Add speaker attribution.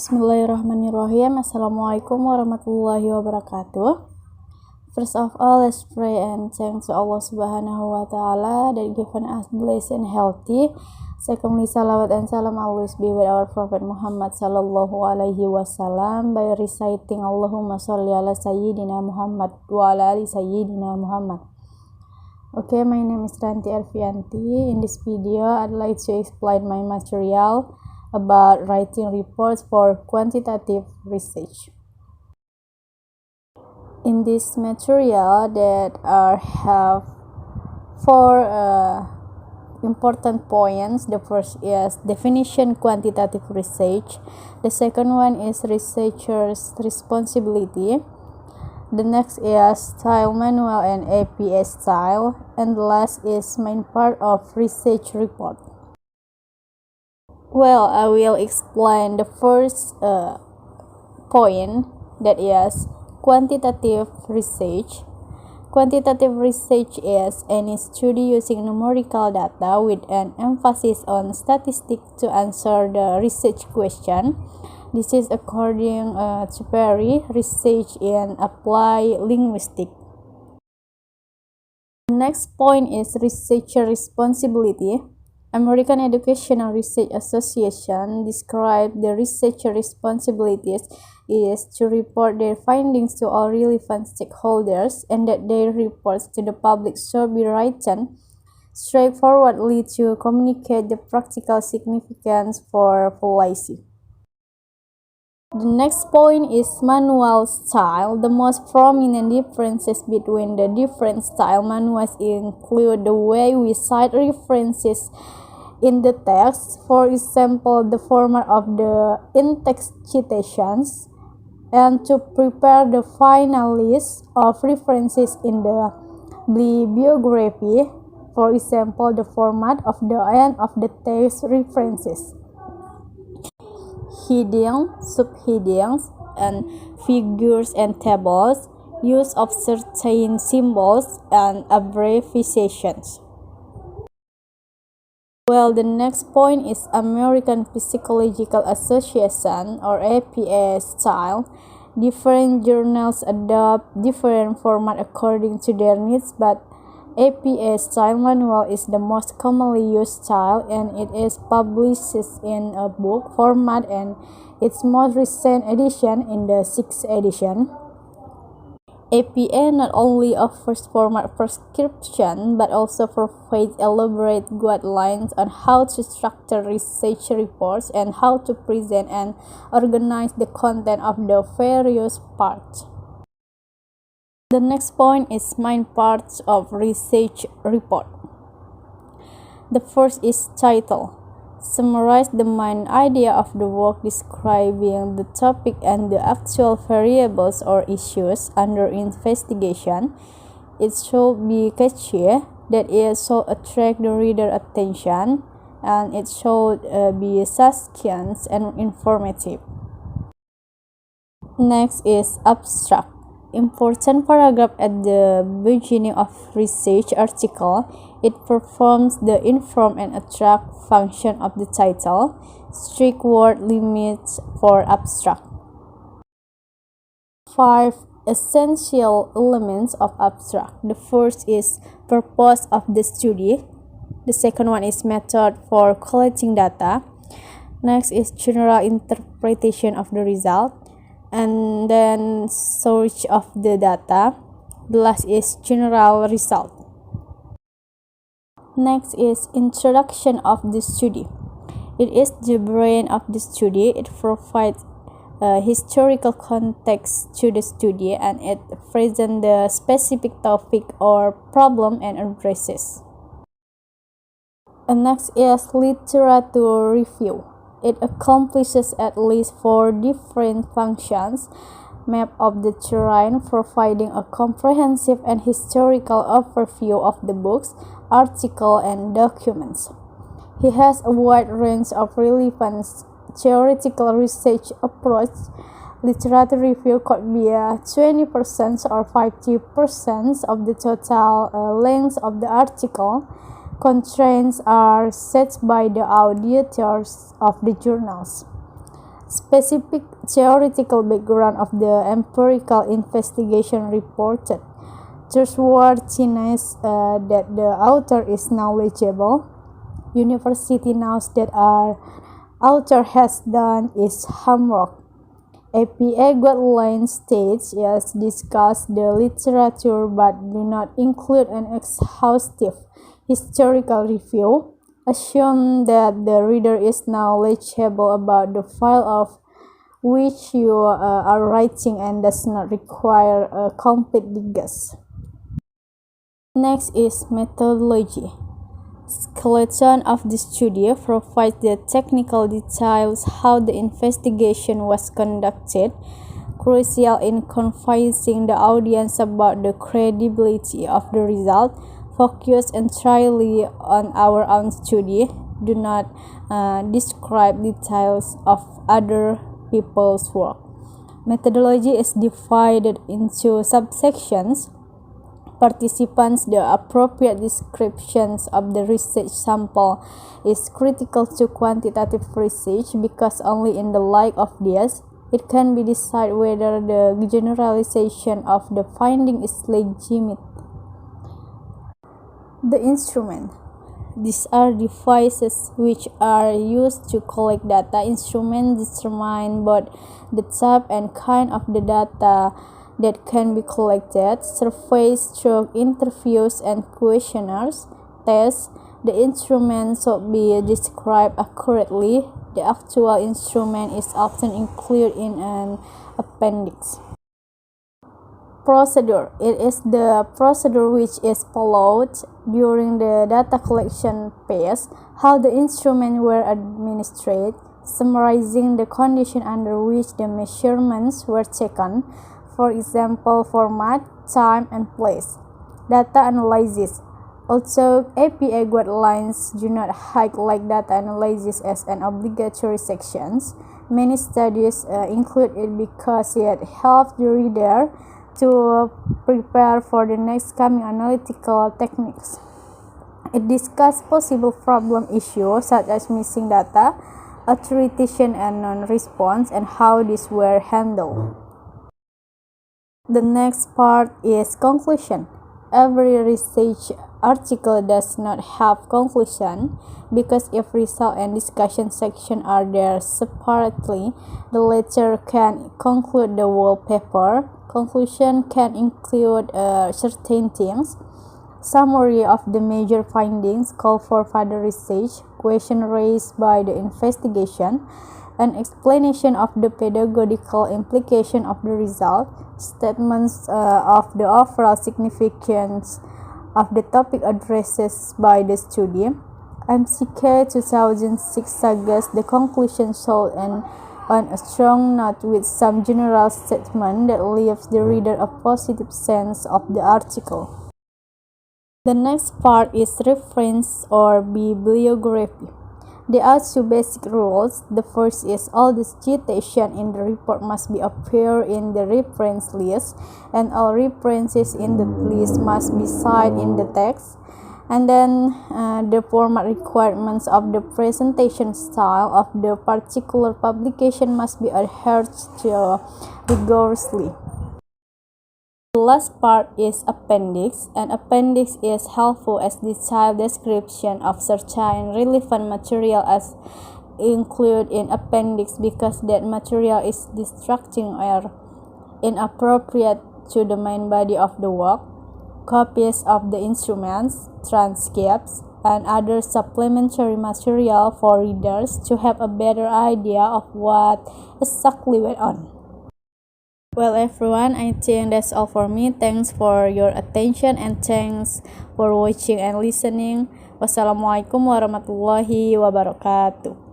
Speaker 1: Bismillahirrahmanirrahim. Assalamualaikum warahmatullahi wabarakatuh. First of all, let's pray and thank to Allah Subhanahu wa Ta'ala that given us blessed and healthy. Secondly, salawat and salam always be with our Prophet Muhammad sallallahu alaihi wasallam by reciting Allahumma sholli ala Sayyidina Muhammad wa ala ali Sayyidina Muhammad. Okay, my name is Ranti Ervianti. In this video, I'd like to explain my material about writing reports for quantitative research. In this material, that have four important points. The first is definition quantitative research. The second one is researcher's responsibility. The next is style manual and APA style, and the last is main part of research report. Well, I will explain the first point, that is quantitative research. Quantitative research is any study using numerical data with an emphasis on statistics to answer the research question. This is according to Perry, research in applied linguistics. The next point is researcher responsibility. American Educational Research Association described the researcher responsibilities is to report their findings to all relevant stakeholders and that their reports to the public should be written straightforwardly to communicate the practical significance for policy. The next point is manual style. The most prominent differences between the different style manuals include the way we cite references in the text, for example, the format of the in-text citations, and to prepare the final list of references in the bibliography, for example, the format of the end of the text references. Headings, subheadings, and figures and tables, use of certain symbols and abbreviations. Well, the next point is American Psychological Association or APA style. Different journals adopt different format according to their needs, but APA style manual is the most commonly used style, and it is published in a book format, and its most recent edition in the 6th edition. APA not only offers format prescription but also provides elaborate guidelines on how to structure research reports and how to present and organize the content of the various parts. The next point is main parts of research report. The first is title. Summarize the main idea of the work describing the topic and the actual variables or issues under investigation. It should be catchy, that it should attract the reader attention, and it should be succinct and informative. Next is abstract. Important paragraph at the beginning of research article. It performs the inform and attract function of the title. Strict word limits for abstract. 5 essential elements of abstract. The first is purpose of the study. The second one is method for collecting data. Next is general interpretation of the result, and then source of the data. The last is general result. Next is introduction of the study. It is the brain of the study. It provides historical context to the study, and it presents the specific topic or problem and addresses. And next is literature review. It accomplishes at least 4 different functions. Map of the terrain, providing a comprehensive and historical overview of the books, articles, and documents. He has a wide range of relevant theoretical research approach. Literature review could be 20% or 50% of the total length of the article. Constraints are set by the auditors of the journals. Specific theoretical background of the empirical investigation reported. Trustworthiness that the author is knowledgeable. University knows that our author has done his homework. APA guidelines states yes discuss the literature but do not include an exhaustive historical review. Assume that the reader is knowledgeable about the file of which you are writing and does not require a complete guess. Next is methodology. Skeleton of the study provides the technical details how the investigation was conducted, crucial in convincing the audience about the credibility of the result. Focus entirely on our own study. Do not describe details of other people's work. Methodology is divided into subsections. Participants, the appropriate descriptions of the research sample is critical to quantitative research because only in the light of this, it can be decided whether the generalization of the finding is legitimate. The instrument. These are devices which are used to collect data. Instruments determine both the type and kind of the data that can be collected. Surveys, stroke interviews, and questionnaires. Tests. The instrument should be described accurately. The actual instrument is often included in an appendix. Procedure. It is the procedure which is followed during the data collection phase, how the instruments were administered, summarizing the condition under which the measurements were taken, for example, format, time, and place. Data analysis. Although APA guidelines do not highlight data analysis as an obligatory section, many studies include it because it helps the reader to prepare for the next coming analytical techniques. It discusses possible problem issues such as missing data, authentication and non-response, and how these were handled. The next part is conclusion. Every research article does not have conclusion because if result and discussion section are there separately, the latter can conclude the whole paper. Conclusion can include certain things. Summary of the major findings, call for further research, question raised by the investigation, an explanation of the pedagogical implication of the result, statements of the overall significance of the topic addressed by the study. MCK 2006 suggests the conclusion should end on a strong note with some general statement that leaves the reader a positive sense of the article. The next part is reference or bibliography. There are two basic rules. The first is all the citation in the report must be appear in the reference list, and all references in the list must be cited in the text. And then the format requirements of the presentation style of the particular publication must be adhered to rigorously. The last part is appendix. An appendix is helpful as detailed description of certain relevant material as included in appendix because that material is distracting or inappropriate to the main body of the work. Copies of the instruments, transcripts, and other supplementary material for readers to have a better idea of what exactly went on. Well everyone, I think that's all for me. Thanks for your attention and thanks for watching and listening. Wassalamualaikum warahmatullahi wabarakatuh.